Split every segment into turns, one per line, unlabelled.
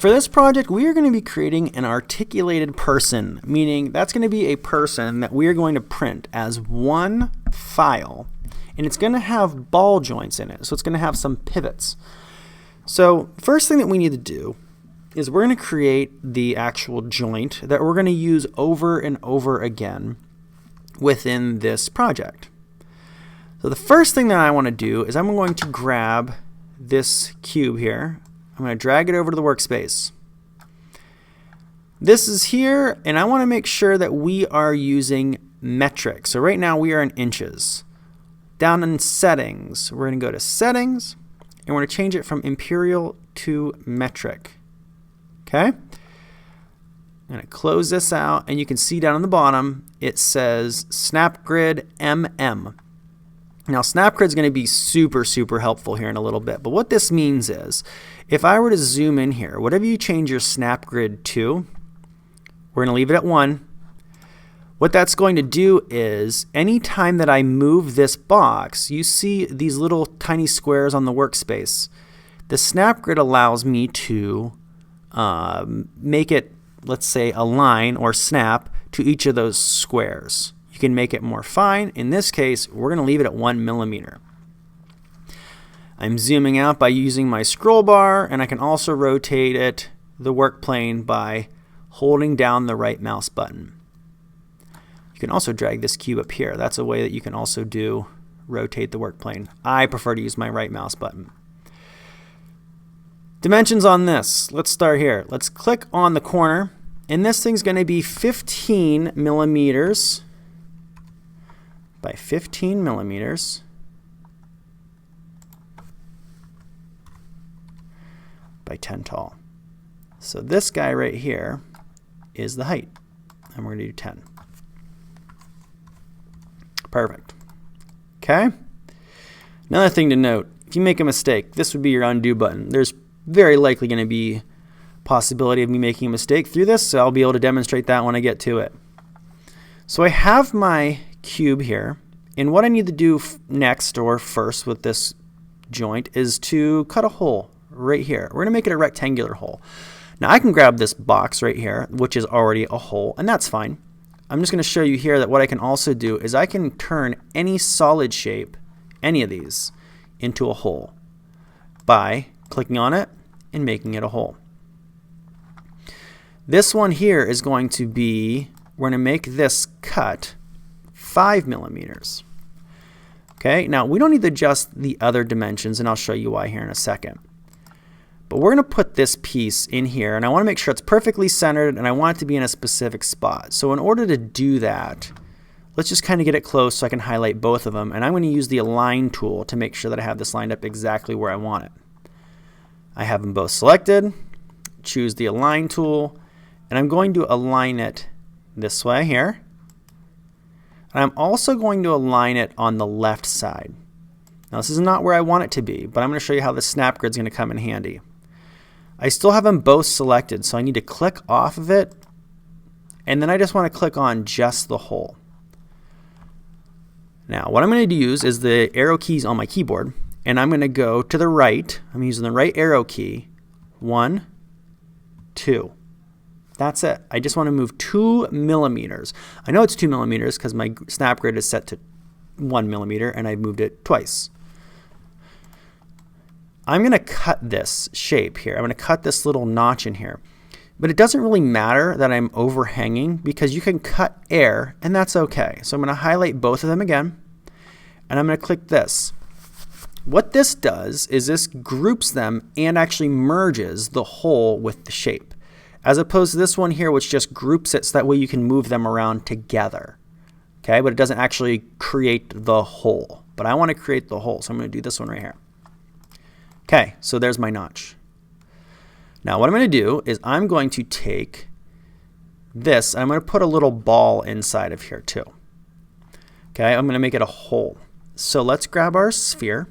for this project, we are going to be creating an articulated person, meaning that's going to be a person that we are going to print as one file, and it's going to have ball joints in it, so it's going to have some pivots. So first thing that we need to do is we're going to create the actual joint that we're going to use over and over again within this project. So the first thing that I want to do is I'm going to grab this cube here. I'm going to drag it over to the workspace. This is here, and I want to make sure that we are using metric. So right now we are in inches. Down in settings, we're going to go to settings, and we're going to change it from imperial to metric. Okay? I'm going to close this out, and you can see down on the bottom it says SnapGrid MM. Now SnapGrid is going to be super helpful here in a little bit, but what this means is if I were to zoom in here, whatever you change your SnapGrid to, we're going to leave it at 1. What that's going to do is anytime that I move this box, you see these little tiny squares on the workspace. The SnapGrid allows me to make it, let's say, align or snap to each of those squares. You can make it more fine. In this case, we're going to leave it at 1 millimeter. I'm zooming out by using my scroll bar, and I can also rotate it, the work plane, by holding down the right mouse button. You can also drag this cube up here. That's a way that you can also rotate the work plane. I prefer to use my right mouse button. Dimensions on this. Let's start here. Let's click on the corner, and this thing's going to be 15 millimeters by 15 millimeters by 10 tall. So this guy right here is the height, and we're going to do 10. Perfect. Okay? Another thing to note, if you make a mistake, this would be your undo button. There's very likely going to be a possibility of me making a mistake through this, so I'll be able to demonstrate that when I get to it. So I have my cube here, and what I need to do next or first with this joint is to cut a hole right here. We're going to make it a rectangular hole. Now I can grab this box right here, which is already a hole, and that's fine. I'm just going to show you here that what I can also do is I can turn any solid shape, any of these, into a hole by clicking on it and making it a hole. This one here is going to be, we're going to make this cut 5 millimeters. Okay, now we don't need to adjust the other dimensions, and I'll show you why here in a second. But we're going to put this piece in here, and I want to make sure it's perfectly centered, and I want it to be in a specific spot. So in order to do that, let's just kind of get it close so I can highlight both of them, and I'm going to use the Align tool to make sure that I have this lined up exactly where I want it. I have them both selected, choose the Align tool, and I'm going to align it this way here. And I'm also going to align it on the left side. Now this is not where I want it to be, but I'm going to show you how the SnapGrid is going to come in handy. I still have them both selected, so I need to click off of it, and then I just want to click on just the hole. Now what I'm going to use is the arrow keys on my keyboard, and I'm going to go to the right. I'm using the right arrow key. 1, 2. That's it. I just want to move 2 millimeters. I know it's 2 millimeters because my SnapGrid is set to 1 millimeter, and I moved it twice. I'm going to cut this shape here. I'm going to cut this little notch in here. But it doesn't really matter that I'm overhanging because you can cut air, and that's okay. So I'm going to highlight both of them again, and I'm going to click this. What this does is this groups them and actually merges the hole with the shape, as opposed to this one here, which just groups it so that way you can move them around together. Okay, but it doesn't actually create the hole. But I want to create the hole, so I'm going to do this one right here. Okay, so there's my notch. Now what I'm going to do is I'm going to take this and I'm going to put a little ball inside of here too. Okay, I'm going to make it a hole. So let's grab our sphere,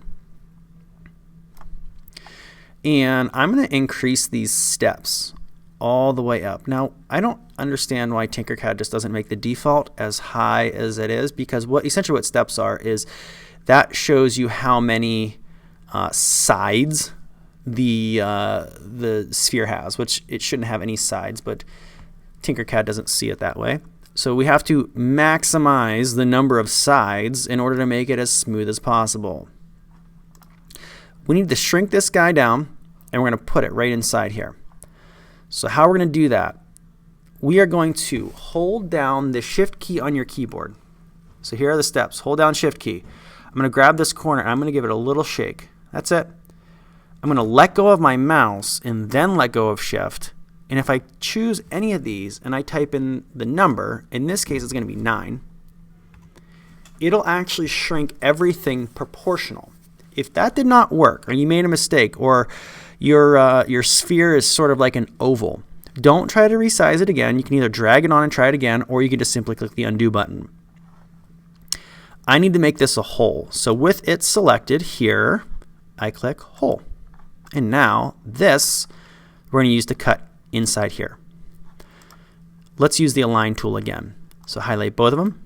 and I'm going to increase these steps all the way up. Now I don't understand why TinkerCAD just doesn't make the default as high as it is, because essentially what steps are is that shows you how many sides the sphere has, which it shouldn't have any sides, but TinkerCAD doesn't see it that way. So we have to maximize the number of sides in order to make it as smooth as possible. We need to shrink this guy down, and we're going to put it right inside here. So how we're going to do that, we are going to hold down the Shift key on your keyboard. So here are the steps. Hold down Shift key. I'm going to grab this corner, and I'm going to give it a little shake. That's it. I'm going to let go of my mouse and then let go of Shift. And if I choose any of these and I type in the number, in this case it's going to be 9, it'll actually shrink everything proportional. If that did not work, or you made a mistake, or your sphere is sort of like an oval, don't try to resize it again. You can either drag it on and try it again, or you can just simply click the undo button. I need to make this a hole. So with it selected here, I click hole. And now this we're going to use to cut inside here. Let's use the align tool again. So highlight both of them,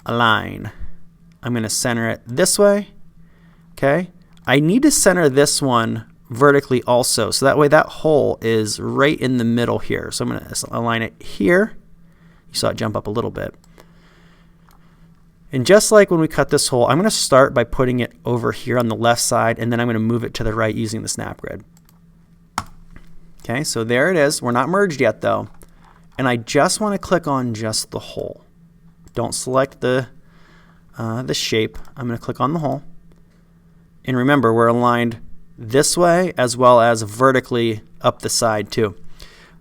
align. I'm going to center it this way. Okay. I need to center this one vertically also, so that way that hole is right in the middle here. So I'm going to align it here. You saw it jump up a little bit. And just like when we cut this hole, I'm going to start by putting it over here on the left side, and then I'm going to move it to the right using the snap grid. Okay, so there it is. We're not merged yet though. And I just want to click on just the hole. Don't select the shape. I'm going to click on the hole. And remember, we're aligned this way as well as vertically up the side too.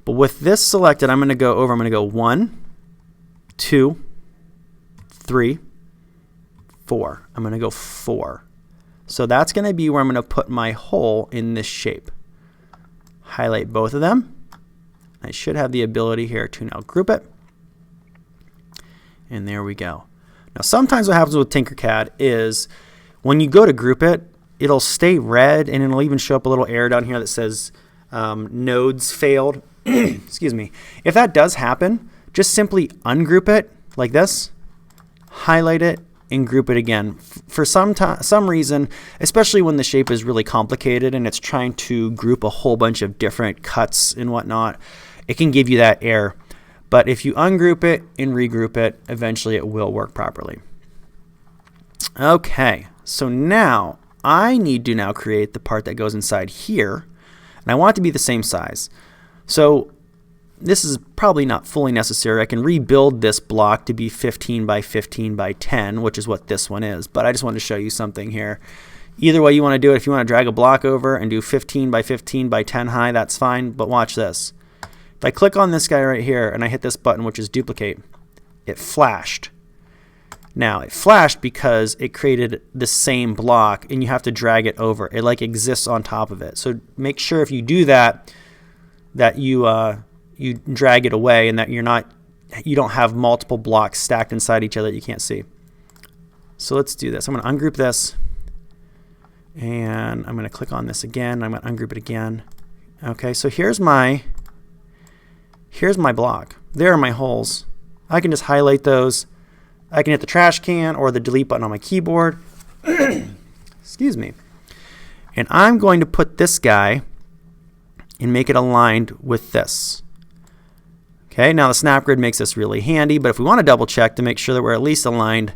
But with this selected, I'm going to go over. I'm going to go 1, 2, 3, 4. I'm going to go 4. So that's going to be where I'm going to put my hole in this shape. Highlight both of them. I should have the ability here to now group it. And there we go. Now sometimes what happens with TinkerCAD is when you go to group it, it'll stay red, and it'll even show up a little error down here that says nodes failed. Excuse me. If that does happen, just simply ungroup it like this, highlight it, and group it again. For some reason, especially when the shape is really complicated and it's trying to group a whole bunch of different cuts and whatnot, it can give you that error. But if you ungroup it and regroup it, eventually it will work properly. Okay, so now I need to now create the part that goes inside here, and I want it to be the same size. So this is probably not fully necessary. I can rebuild this block to be 15 by 15 by 10, which is what this one is, but I just wanted to show you something here. Either way you want to do it, if you want to drag a block over and do 15 by 15 by 10 high, that's fine, but watch this. If I click on this guy right here and I hit this button, which is duplicate, it flashed. Now, it flashed because it created the same block and you have to drag it over. It like exists on top of it. So make sure if you do that, that you drag it away and that you don't have multiple blocks stacked inside each other that you can't see. So let's do this. I'm going to ungroup this, and I'm going to click on this again. I'm going to ungroup it again. Okay, so here's my block. There are my holes. I can just highlight those. I can hit the trash can or the delete button on my keyboard. Excuse me. And I'm going to put this guy and make it aligned with this. Okay, now the snap grid makes this really handy, but if we want to double check to make sure that we're at least aligned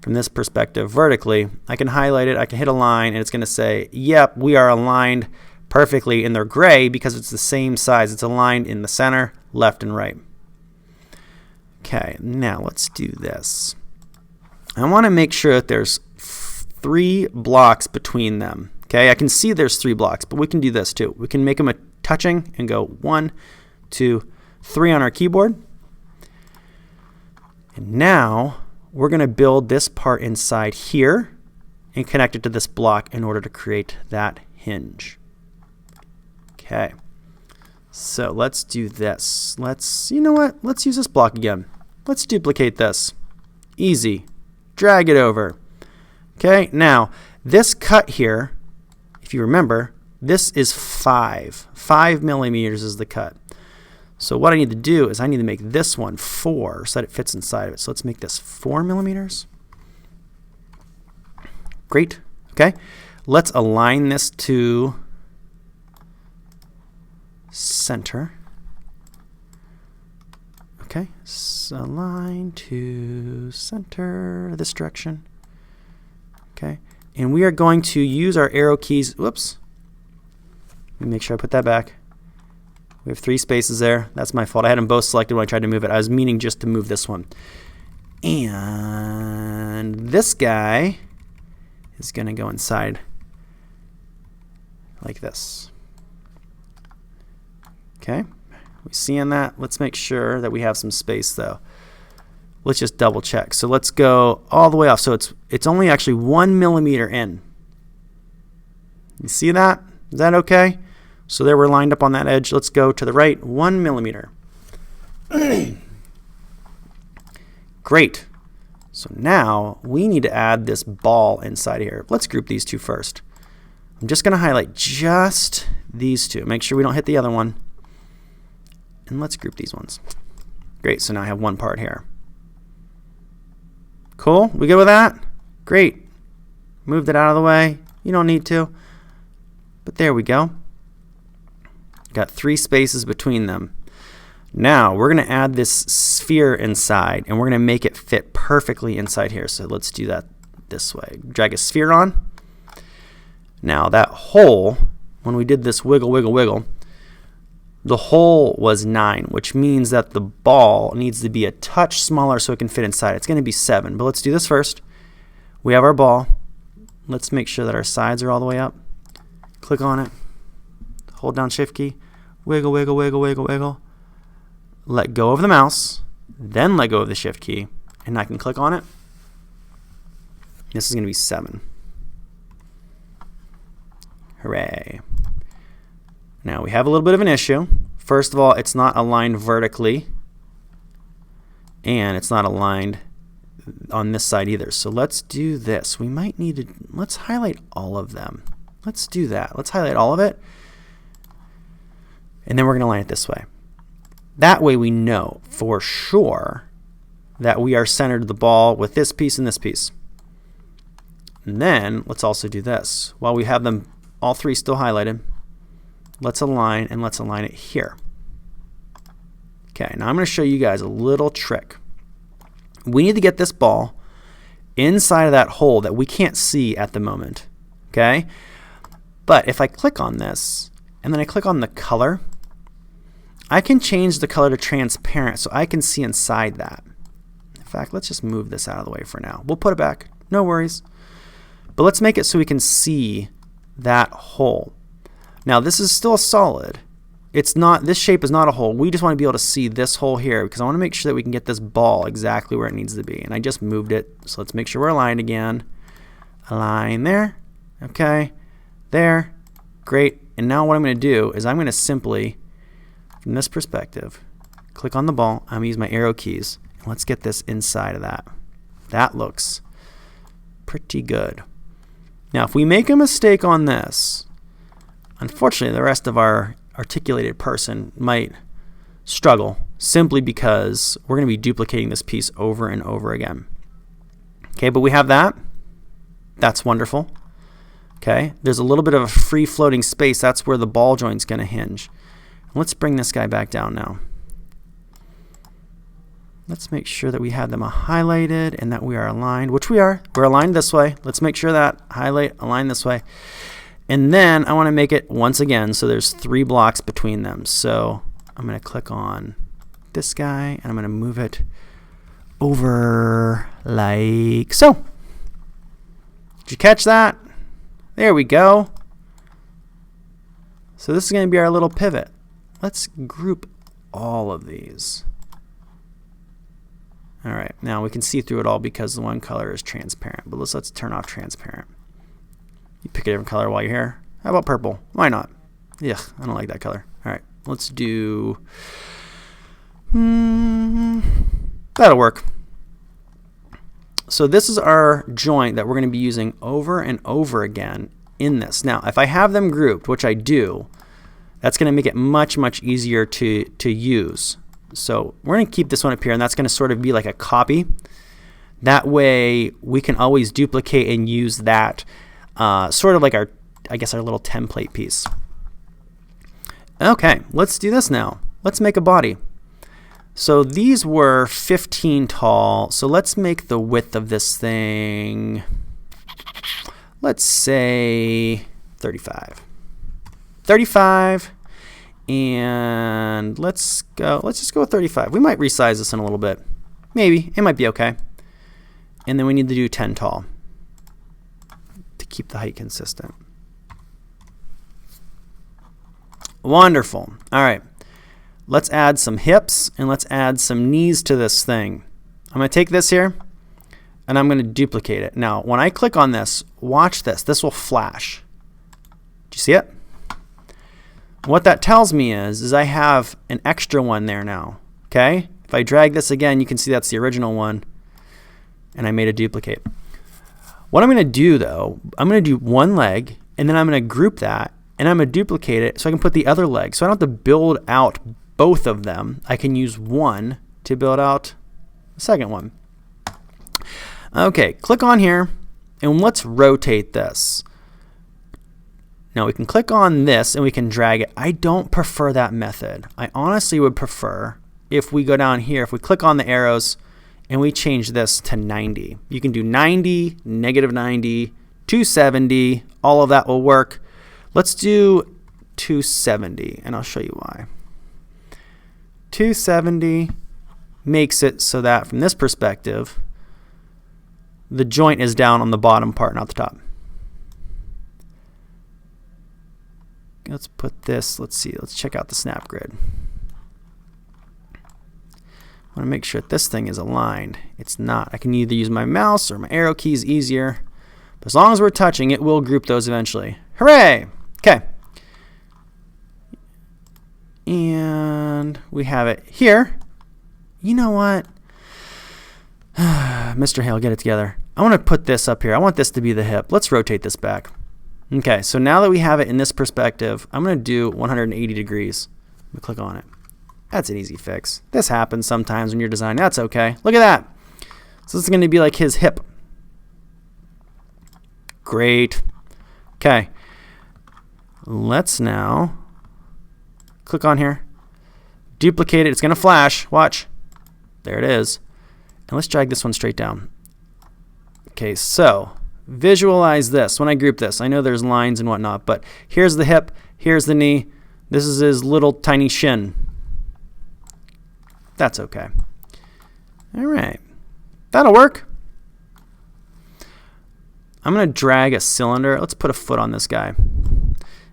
from this perspective vertically, I can highlight it, I can hit a line, and it's going to say, yep, we are aligned perfectly, and they're gray because it's the same size. It's aligned in the center, left and right. Okay, now let's do this. I want to make sure that there's 3 blocks between them. Okay, I can see there's 3 blocks, but we can do this too. We can make them a touching and go 1, 2, 3 on our keyboard. And now we're going to build this part inside here and connect it to this block in order to create that hinge. Okay, so let's do this. You know what? Let's use this block again. Let's duplicate this. Easy. Drag it over. Okay, now this cut here, if you remember, this is 5 millimeters is the cut. So what I need to do is I need to make this one 4 so that it fits inside of it. So let's make this 4 millimeters. Great. Okay. Let's align this to center. Okay, align to center this direction. Okay, and we are going to use our arrow keys. Whoops. Let me make sure I put that back. We have 3 spaces there. That's my fault. I had them both selected when I tried to move it. I was meaning just to move this one. And this guy is going to go inside like this. Okay, we seeing that? Let's make sure that we have some space though. Let's just double check. So let's go all the way off. So it's only actually 1 millimeter in. You see that? Is that okay? So there we're lined up on that edge. Let's go to the right, 1 millimeter. Great. So now we need to add this ball inside here. Let's group these two first. I'm just going to highlight just these two. Make sure we don't hit the other one. And let's group these ones. Great, so now I have one part here. Cool, we good with that? Great. Moved it out of the way. You don't need to. But there we go. Got 3 spaces between them. Now we're going to add this sphere inside, and we're going to make it fit perfectly inside here. So let's do that this way. Drag a sphere on. Now that hole, when we did this wiggle, wiggle, wiggle, the hole was 9, which means that the ball needs to be a touch smaller so it can fit inside. It's going to be 7, but let's do this first. We have our ball. Let's make sure that our sides are all the way up. Click on it. Hold down Shift key. Wiggle, wiggle, wiggle, wiggle, wiggle. Let go of the mouse. Then let go of the Shift key. And I can click on it. This is going to be 7. Hooray. Now we have a little bit of an issue. First of all, it's not aligned vertically. And it's not aligned on this side either. So let's do this. We might need to, let's highlight all of them. Let's do that. Let's highlight all of it. And then we're going to line it this way. That way we know for sure that we are centered the ball with this piece and this piece. And then let's also do this. While we have them all 3 still highlighted, let's align, and let's align it here. Okay, now I'm going to show you guys a little trick. We need to get this ball inside of that hole that we can't see at the moment. Okay? But if I click on this, and then I click on the color, I can change the color to transparent so I can see inside that. In fact, let's just move this out of the way for now. We'll put it back. No worries. But let's make it so we can see that hole. Now this is still a solid. It's not, this shape is not a hole. We just want to be able to see this hole here because I want to make sure that we can get this ball exactly where it needs to be. And I just moved it. So let's make sure we're aligned again. Align there. Okay. There. Great. And now what I'm going to do is I'm going to simply, from this perspective, click on the ball. I'm going to use my arrow keys. And let's get this inside of that. That looks pretty good. Now if we make a mistake on this, unfortunately the rest of our articulated person might struggle simply because we're going to be duplicating this piece over and over again. Okay, but we have that. That's wonderful. Okay, there's a little bit of a free floating space. That's where the ball joint's going to hinge. Let's bring this guy back down now. Let's make sure that we have them highlighted and that we are aligned, which we are. We're aligned this way. Let's make sure that highlight, align this way. And then I want to make it once again so there's 3 blocks between them. So I'm going to click on this guy and I'm going to move it over like so. Did you catch that? There we go. So this is going to be our little pivot. Let's group all of these. All right, now we can see through it all because the one color is transparent. But let's turn off transparent. You pick a different color while you're here. How about purple? Why not? Ugh, I don't like that color. All right, let's do. That'll work. So this is our joint that we're going to be using over and over again in this. Now, if I have them grouped, which I do, that's going to make it much, much easier to use. So we're going to keep this one up here, and that's going to sort of be like a copy. That way we can always duplicate and use that sort of like our, I guess, our little template piece. Okay, let's do this now. Let's make a body. So these were 15 tall. So let's make the width of this thing, let's say 35. 35. And let's just go with 35. We might resize this in a little bit. Maybe. It might be okay. And then we need to do 10 tall to keep the height consistent. Wonderful. All right. Let's add some hips and let's add some knees to this thing. I'm going to take this here and I'm going to duplicate it. Now, when I click on this, watch this. This will flash. Do you see it? What that tells me is I have an extra one there now. Okay? If I drag this again, you can see that's the original one, and I made a duplicate. What I'm going to do, though, I'm going to do one leg, and then I'm going to group that, and I'm going to duplicate it so I can put the other leg. So I don't have to build out both of them. I can use one to build out the second one. Okay, click on here, and let's rotate this. Now we can click on this and we can drag it. I don't prefer that method. I honestly would prefer if we go down here, if we click on the arrows and we change this to 90. You can do 90, negative 90, 270, all of that will work. Let's do 270 and I'll show you why. 270 makes it so that from this perspective, the joint is down on the bottom part, not the top. Let's put this, let's see, let's check out the snap grid. I want to make sure that this thing is aligned. It's not. I can either use my mouse or my arrow keys easier. But as long as we're touching, it will group those eventually. Hooray! Okay. And we have it here. You know what? Mr. Hale, get it together. I want to put this up here. I want this to be the hip. Let's rotate this back. Okay, so now that we have it in this perspective, I'm going to do 180 degrees. Let me click on it. That's an easy fix. This happens sometimes when you're designing. That's okay. Look at that. So this is going to be like his hip. Great. Okay. Let's now click on here. Duplicate it. It's going to flash. Watch. There it is. And let's drag this one straight down. Okay, so visualize this. When I group this, I know there's lines and whatnot, but here's the hip, here's the knee, this is his little tiny shin. That's okay. All right, that'll work. I'm going to drag a cylinder. Let's put a foot on this guy.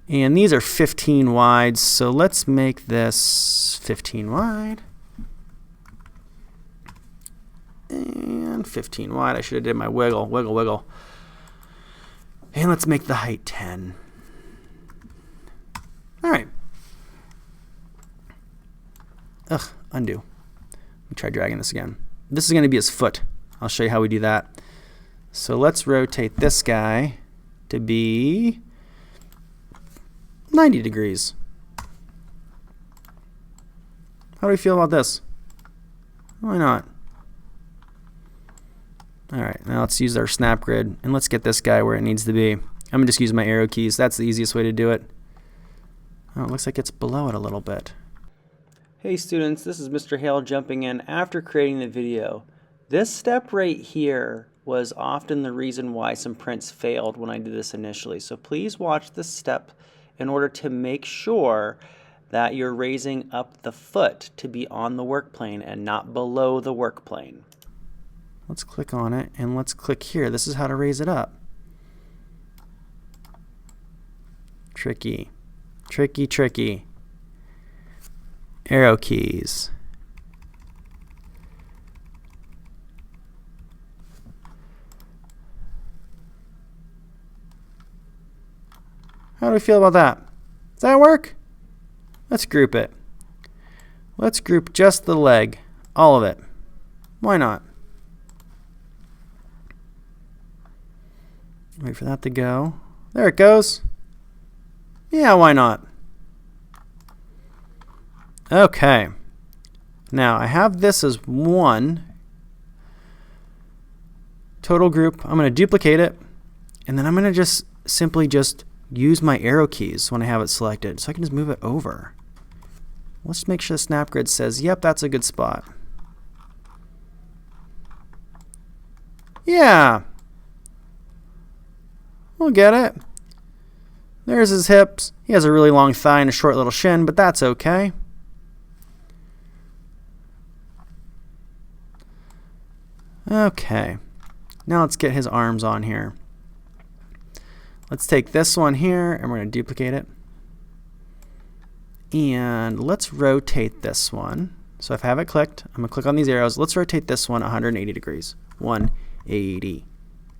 And these are 15 wide, so let's make this 15 wide. And 15 wide. I should have did my wiggle, wiggle, wiggle. And let's make the height 10. All right. Ugh, undo. Let me try dragging this again. This is going to be his foot. I'll show you how we do that. So let's rotate this guy to be 90 degrees. How do we feel about this? Why not? All right, now let's use our snap grid and let's get this guy where it needs to be. I'm gonna just use my arrow keys. That's the easiest way to do it. Oh, it looks like it's below it a little bit. Hey students, this is Mr. Hale jumping in after creating the video. This step right here was often the reason why some prints failed when I did this initially. So please watch this step in order to make sure that you're raising up the foot to be on the work plane and not below the work plane. Let's click on it and let's click here. This is how to raise it up. Tricky, tricky, tricky. Arrow keys. How do we feel about that? Does that work? Let's group it. Let's group just the leg, all of it. Why not? Wait for that to go. There it goes. Yeah, why not? Okay. Now I have this as one total group. I'm going to duplicate it, and then I'm going to just simply use my arrow keys when I have it selected, so I can just move it over. Let's make sure the snap grid says, yep, that's a good spot. Yeah. We'll get it. There's his hips. He has a really long thigh and a short little shin, but that's okay. Okay. Now let's get his arms on here. Let's take this one here and we're going to duplicate it. And let's rotate this one. So if I have it clicked, I'm going to click on these arrows. Let's rotate this one 180 degrees. 180.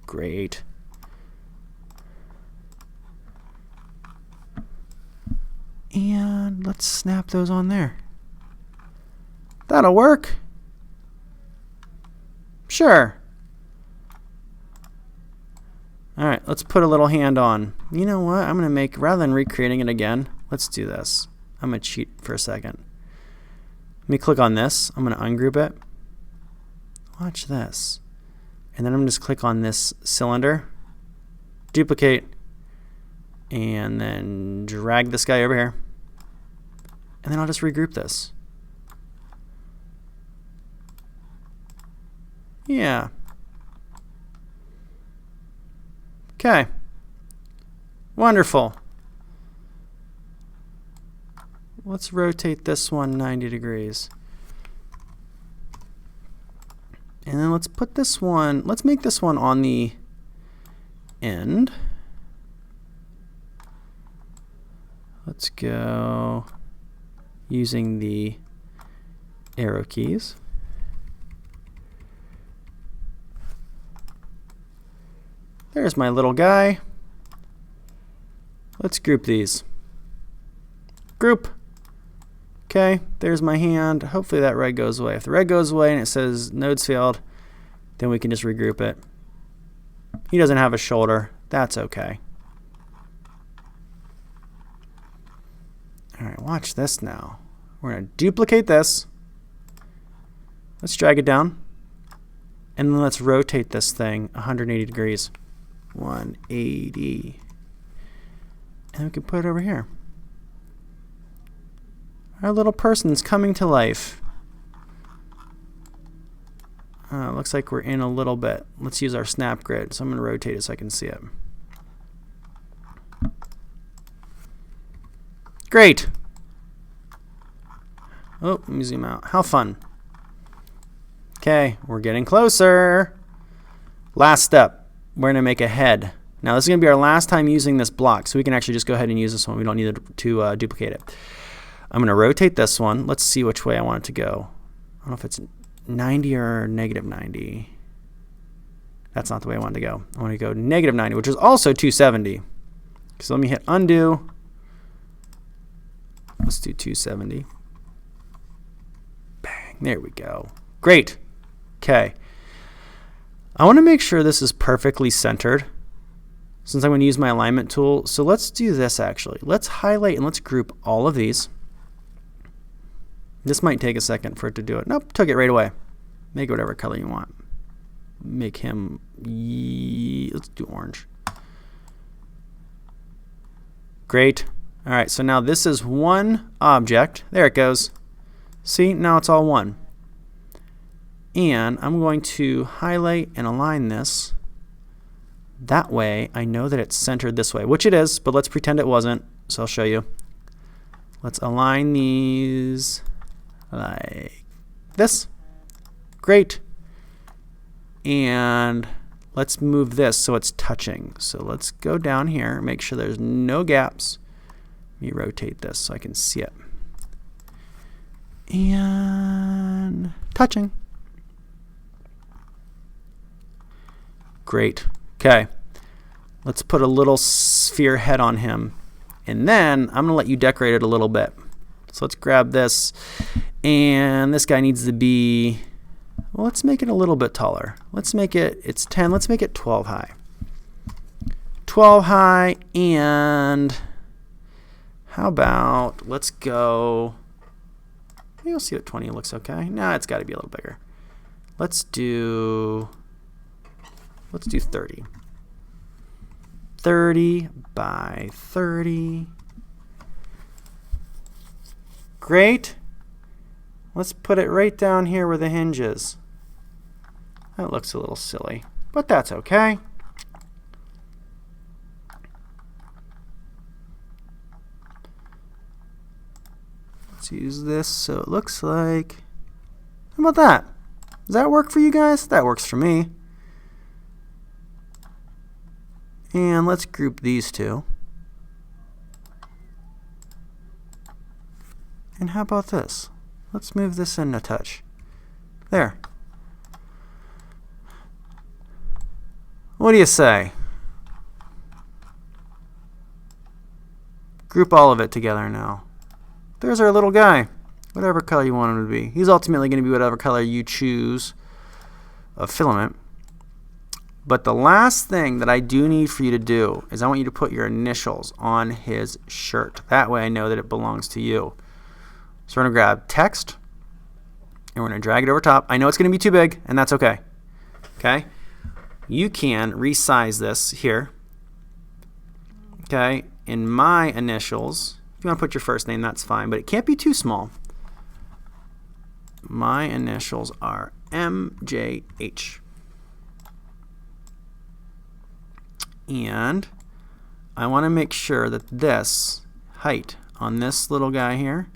Great. And let's snap those on there. That'll work. Sure. All right, let's put a little hand on. You know what? I'm going to make, rather than recreating it again, let's do this. I'm going to cheat for a second. Let me click on this. I'm going to ungroup it. Watch this. And then I'm going to just click on this cylinder, duplicate, and then drag this guy over here. And then I'll just regroup this. Yeah. Okay. Wonderful. Let's rotate this one 90 degrees. And then let's put this one, let's make this one on the end. Let's go using the arrow keys. There's my little guy. Let's group these. Group. Okay, there's my hand. Hopefully that red goes away. If the red goes away and it says nodes failed, then we can just regroup it. He doesn't have a shoulder. That's okay. All right, watch this now. We're going to duplicate this. Let's drag it down. And then let's rotate this thing 180 degrees. 180. And we can put it over here. Our little person's coming to life. Looks like we're in a little bit. Let's use our snap grid. So I'm going to rotate it so I can see it. Great. Oh, let me zoom out. How fun. Okay, we're getting closer. Last step. We're going to make a head. Now this is going to be our last time using this block, so we can actually just go ahead and use this one. We don't need to duplicate it. I'm going to rotate this one. Let's see which way I want it to go. I don't know if it's 90 or negative 90. That's not the way I want it to go. I want to go negative 90, which is also 270. So let me hit undo. Let's do 270. Bang. There we go. Great. Okay. I want to make sure this is perfectly centered since I'm going to use my alignment tool. So let's do this actually. Let's highlight and let's group all of these. This might take a second for it to do it. Nope, took it right away. Make it whatever color you want. Make him, let's do orange. Great. All right, so now this is one object. There it goes. See, now it's all one. And I'm going to highlight and align this. That way I know that it's centered this way, which it is, but let's pretend it wasn't. So I'll show you. Let's align these like this. Great. And let's move this so it's touching. So let's go down here, make sure there's no gaps. Let me rotate this so I can see it. And touching. Great. Okay. Let's put a little sphere head on him. And then I'm going to let you decorate it a little bit. So let's grab this. And this guy needs to be, well, let's make it a little bit taller. Let's make it, it's 10. Let's make it 12 high. 12 high. And how about, let's go, maybe we'll see what 20 looks okay. No, it's got to be a little bigger. Let's do 30. 30 by 30. Great. Let's put it right down here where the hinge is. That looks a little silly, but that's okay. Let's use this so it looks like... How about that? Does that work for you guys? That works for me. And let's group these two. And how about this? Let's move this in a touch. There. What do you say? Group all of it together now. There's our little guy. Whatever color you want him to be. He's ultimately going to be whatever color you choose of filament. But the last thing that I do need for you to do is I want you to put your initials on his shirt. That way I know that it belongs to you. So we're going to grab text and we're going to drag it over top. I know it's going to be too big, and that's okay. Okay? You can resize this here. Okay? In my initials, if you want to put your first name, that's fine, but it can't be too small. My initials are MJH. And I want to make sure that this height on this little guy here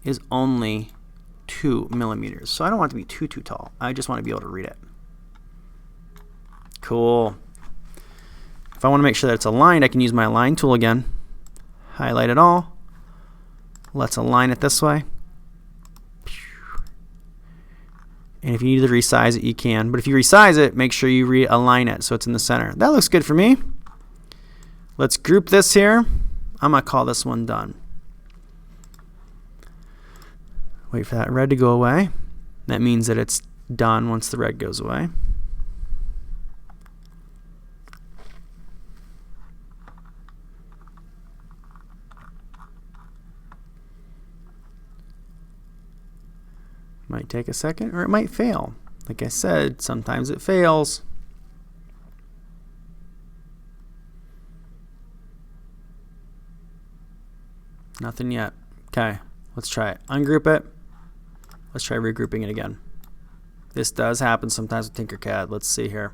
is only 2 millimeters. So I don't want it to be too tall. I just want to be able to read it. Cool. If I want to make sure that it's aligned, I can use my align tool again. Highlight it all. Let's align it this way. And if you need to resize it, you can. But if you resize it, make sure you realign it so it's in the center. That looks good for me. Let's group this here. I'm going to call this one done. Wait for that red to go away. That means that it's done once the red goes away. Might take a second, or it might fail. Like I said, sometimes it fails. Nothing yet. Okay, let's try it. Ungroup it. Let's try regrouping it again. This does happen sometimes with TinkerCAD. Let's see here.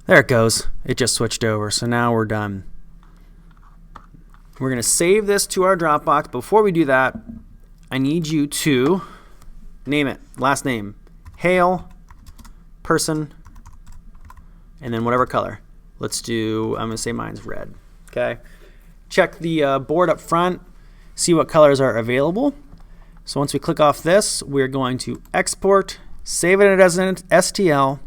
There it goes. It just switched over, so now we're done. We're going to save this to our Dropbox. Before we do that, I need you to name it. Last name. Hale, person, and then whatever color. Let's do, I'm going to say mine's red. Okay. Check the board up front. See what colors are available. So once we click off this, we're going to export, save it as an STL,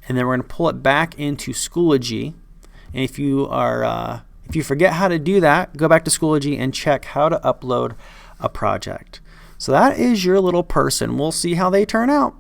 and then we're going to pull it back into Schoology. And if you forget how to do that, go back to Schoology and check how to upload a project. So that is your little person. We'll see how they turn out.